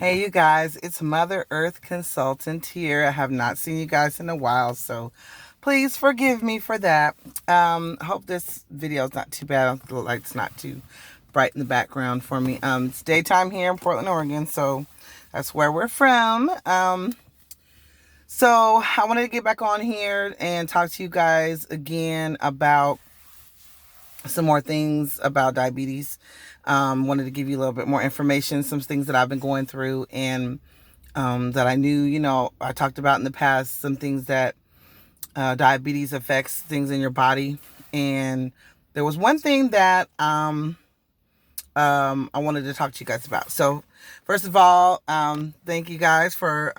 Hey, you guys, it's Mother Earth Consultant here. I have not seen you guys in a while, so please forgive me for that. Hope this video is not too bad. The light's not too bright in the background for me. It's daytime here in Portland, Oregon, so that's where we're from. So I wanted to get back on here and talk to you guys again about some more things about diabetes. Wanted to give you a little bit more information, some things that I've been going through and that I knew, I talked about in the past, some things that diabetes affects things in your body. And there was one thing that I wanted to talk to you guys about. So, first of all, thank you guys for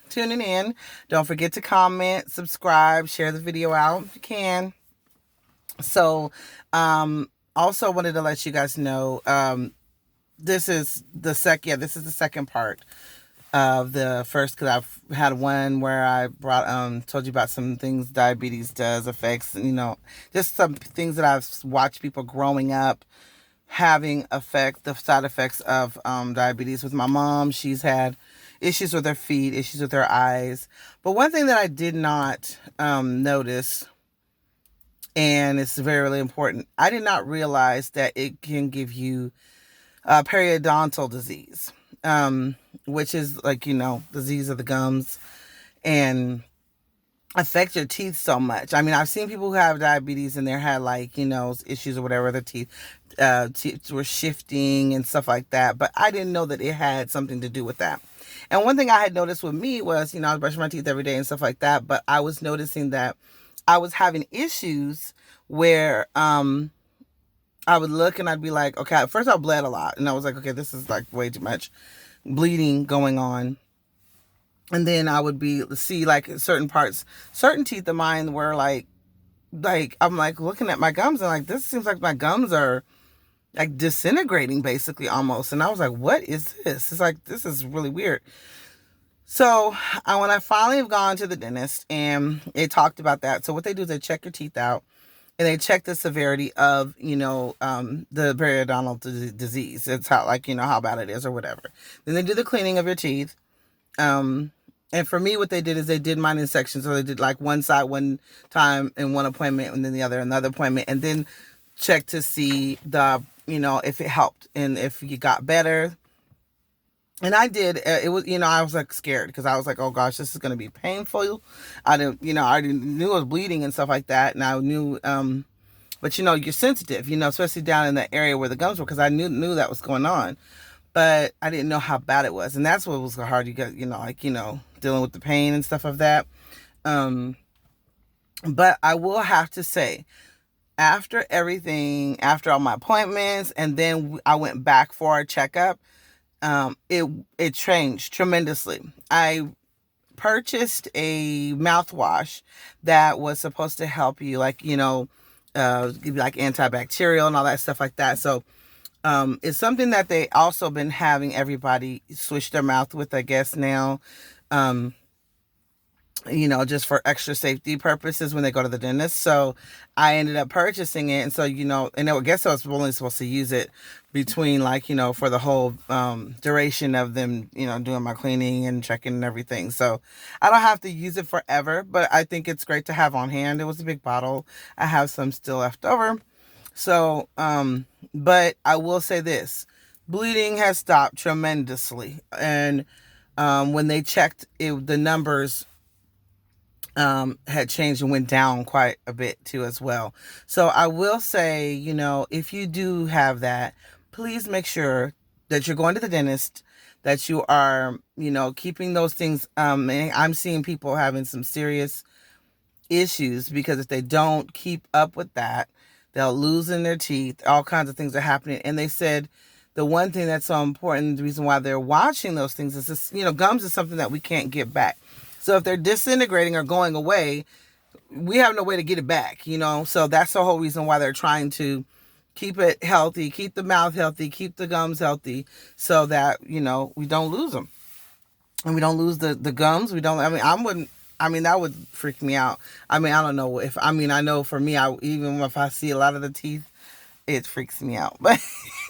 tuning in. Don't forget to comment, subscribe, share the video out if you can. So, also wanted to let you guys know, this is the second part of the first, because I've had one where I told you about some things diabetes does affects, just some things that I've watched people growing up having the side effects of diabetes. With my mom, she's had issues with her feet, issues with her eyes. But one thing that I did not notice, and it's very, really important, I did not realize that it can give you periodontal disease, which is disease of the gums, and affect your teeth so much. I mean, I've seen people who have diabetes and they had issues or whatever, their teeth were shifting and stuff like that. But I didn't know that it had something to do with that. And one thing I had noticed with me was, I was brushing my teeth every day and stuff like that. But I was noticing that I was having issues where I would look and I'd be like, okay, at first I bled a lot. And I was like, okay, this is like way too much bleeding going on. And then I would see like certain teeth of mine were like I'm like looking at my gums and like, this seems like my gums are like disintegrating basically almost. And I was like, what is this? It's like, this is really weird. So when I finally have gone to the dentist and they talked about that. So what they do is they check your teeth out and they check the severity of, the periodontal disease. It's how, how bad it is or whatever. Then they do the cleaning of your teeth. And for me, what they did is they did mine in sections. So they did like one side one time in one appointment and then the other another appointment, and then check to see if it helped and if you got better. And I did. It was, I was like scared because I was like, oh gosh, this is going to be painful. I didn't, I knew I was bleeding and stuff like that. And I knew, but you're sensitive, especially down in the area where the gums were, because I knew that was going on. But I didn't know how bad it was. And that's what was hard. You get, dealing with the pain and stuff of that. But I will have to say, after everything, after all my appointments, and then I went back for a checkup, it changed tremendously. I purchased a mouthwash that was supposed to help you, give you like antibacterial and all that stuff like that. So it's something that they also been having everybody switch their mouth with, I guess now, just for extra safety purposes when they go to the dentist. So I ended up purchasing it. And so, and I guess I was only supposed to use it between for the whole duration of them, doing my cleaning and checking and everything. So I don't have to use it forever, but I think it's great to have on hand. It was a big bottle. I have some still left over. So, but I will say this, bleeding has stopped tremendously. And when they checked it, the numbers had changed and went down quite a bit too as well. So I will say, if you do have that, please make sure that you're going to the dentist, that you are, keeping those things. And I'm seeing people having some serious issues because if they don't keep up with that, they'll lose in their teeth. All kinds of things are happening. And they said the one thing that's so important, the reason why they're watching those things is this, gums is something that we can't get back. So if they're disintegrating or going away, we have no way to get it back, So that's the whole reason why they're trying to keep it healthy, keep the mouth healthy, keep the gums healthy, so that, we don't lose them. And we don't lose the gums. We don't, that would freak me out. I don't know I know for me, even if I see a lot of the teeth, it freaks me out. But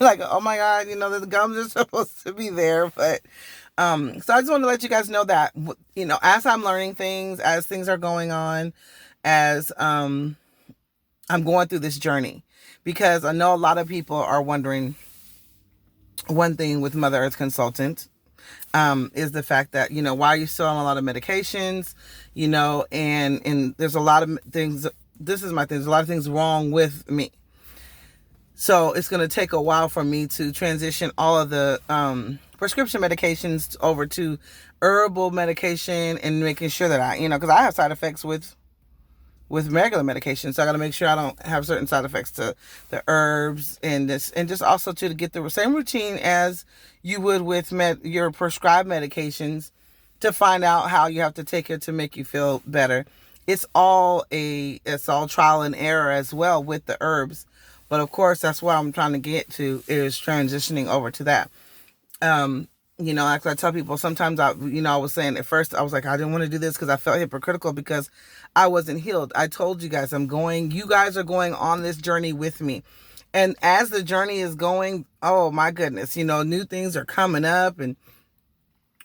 like, oh my God, the gums are supposed to be there. But So I just want to let you guys know that, as I'm learning things, as things are going on, as I'm going through this journey, because I know a lot of people are wondering one thing with Mother Earth Consultant, is the fact that, why are you still on a lot of medications, and there's a lot of things, this is my thing, there's a lot of things wrong with me. So it's going to take a while for me to transition all of the prescription medications over to herbal medication, and making sure that I, because I have side effects with regular medication. So I got to make sure I don't have certain side effects to the herbs and this, and just also to get the same routine as you would with your prescribed medications, to find out how you have to take it to make you feel better. It's all trial and error as well with the herbs. But of course, that's what I'm trying to get to, is transitioning over to that. Like I tell people, sometimes I was saying at first, I was like, I didn't want to do this because I felt hypocritical because I wasn't healed. I told you guys, you guys are going on this journey with me. And as the journey is going, oh my goodness, new things are coming up, and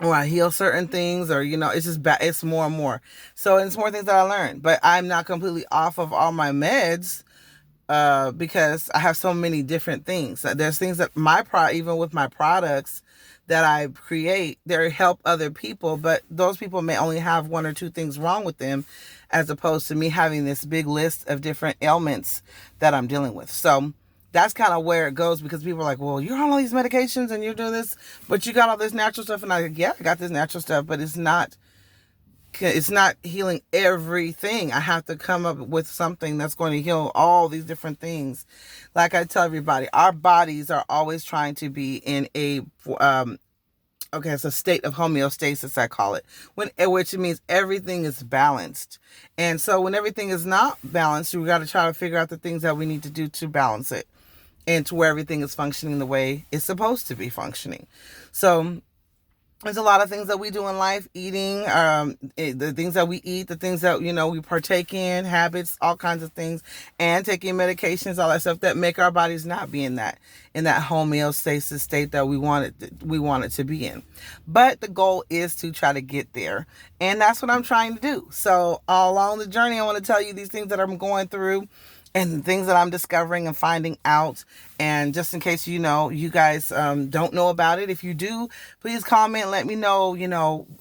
or I heal certain things, or, it's just it's more and more. So it's more things that I learned, but I'm not completely off of all my meds, because I have so many different things. There's things that even with my products that I create, they help other people, but those people may only have one or two things wrong with them, as opposed to me having this big list of different ailments that I'm dealing with. So that's kind of where it goes, because people are like, well, you're on all these medications and you're doing this, but you got all this natural stuff. And I got this natural stuff, but it's not healing everything. I have to come up with something that's going to heal all these different things. Like I tell everybody, our bodies are always trying to be in it's a state of homeostasis, I call it, which means everything is balanced. And so when everything is not balanced, we got to try to figure out the things that we need to do to balance it, and to where everything is functioning the way it's supposed to be functioning. So there's a lot of things that we do in life, eating, the things that we eat, the things that, we partake in, habits, all kinds of things, and taking medications, all that stuff that make our bodies not be in that homeostasis state that we want it to be in. But the goal is to try to get there. And that's what I'm trying to do. So all along the journey, I want to tell you these things that I'm going through, and things that I'm discovering and finding out. And just in case, you guys don't know about it, if you do, please comment, let me know,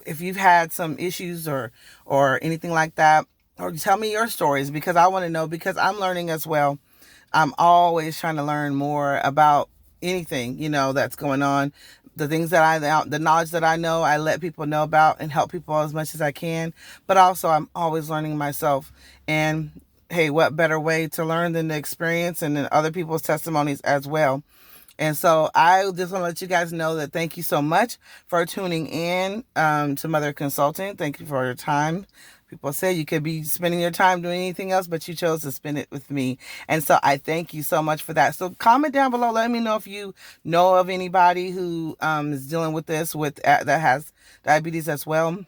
if you've had some issues or anything like that, or tell me your stories, because I want to know, because I'm learning as well. I'm always trying to learn more about anything, that's going on. The things that the knowledge that I know, I let people know about and help people as much as I can. But also, I'm always learning myself. And hey, what better way to learn than the experience and then other people's testimonies as well. And so I just want to let you guys know that thank you so much for tuning in to Mother Consultant. Thank you for your time. People say you could be spending your time doing anything else, but you chose to spend it with me. And so I thank you so much for that. So comment down below. Let me know if you know of anybody who is dealing with this, that has diabetes as well,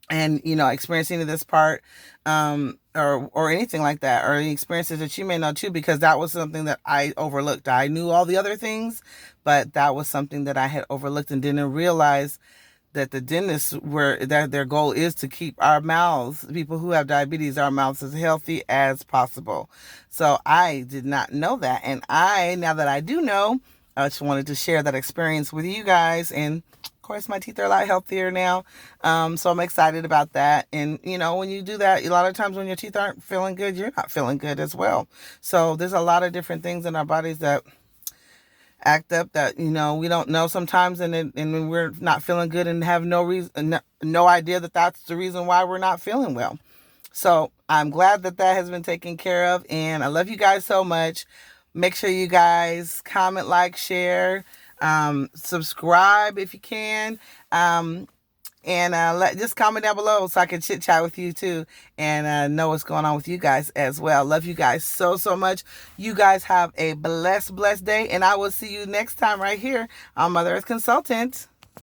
and experiencing this part, or anything like that, or any experiences that you may know too, because that was something that I overlooked. I knew all the other things, but that was something that I had overlooked and didn't realize that the dentists that their goal is to keep our mouths, people who have diabetes, our mouths as healthy as possible. So I did not know that. And now that I do know, I just wanted to share that experience with you guys. And of course, my teeth are a lot healthier now. So I'm excited about that. And, when you do that, a lot of times when your teeth aren't feeling good, you're not feeling good as well. So there's a lot of different things in our bodies that act up that, we don't know sometimes. And when we're not feeling good and have no reason, no idea that that's the reason why we're not feeling well. So I'm glad that has been taken care of. And I love you guys so much. Make sure you guys comment, like, share, subscribe if you can, and just comment down below so I can chit chat with you too, and know what's going on with you guys as well. Love you guys so much. You guys have a blessed day, and I will see you next time right here on Mother Earth Consultant.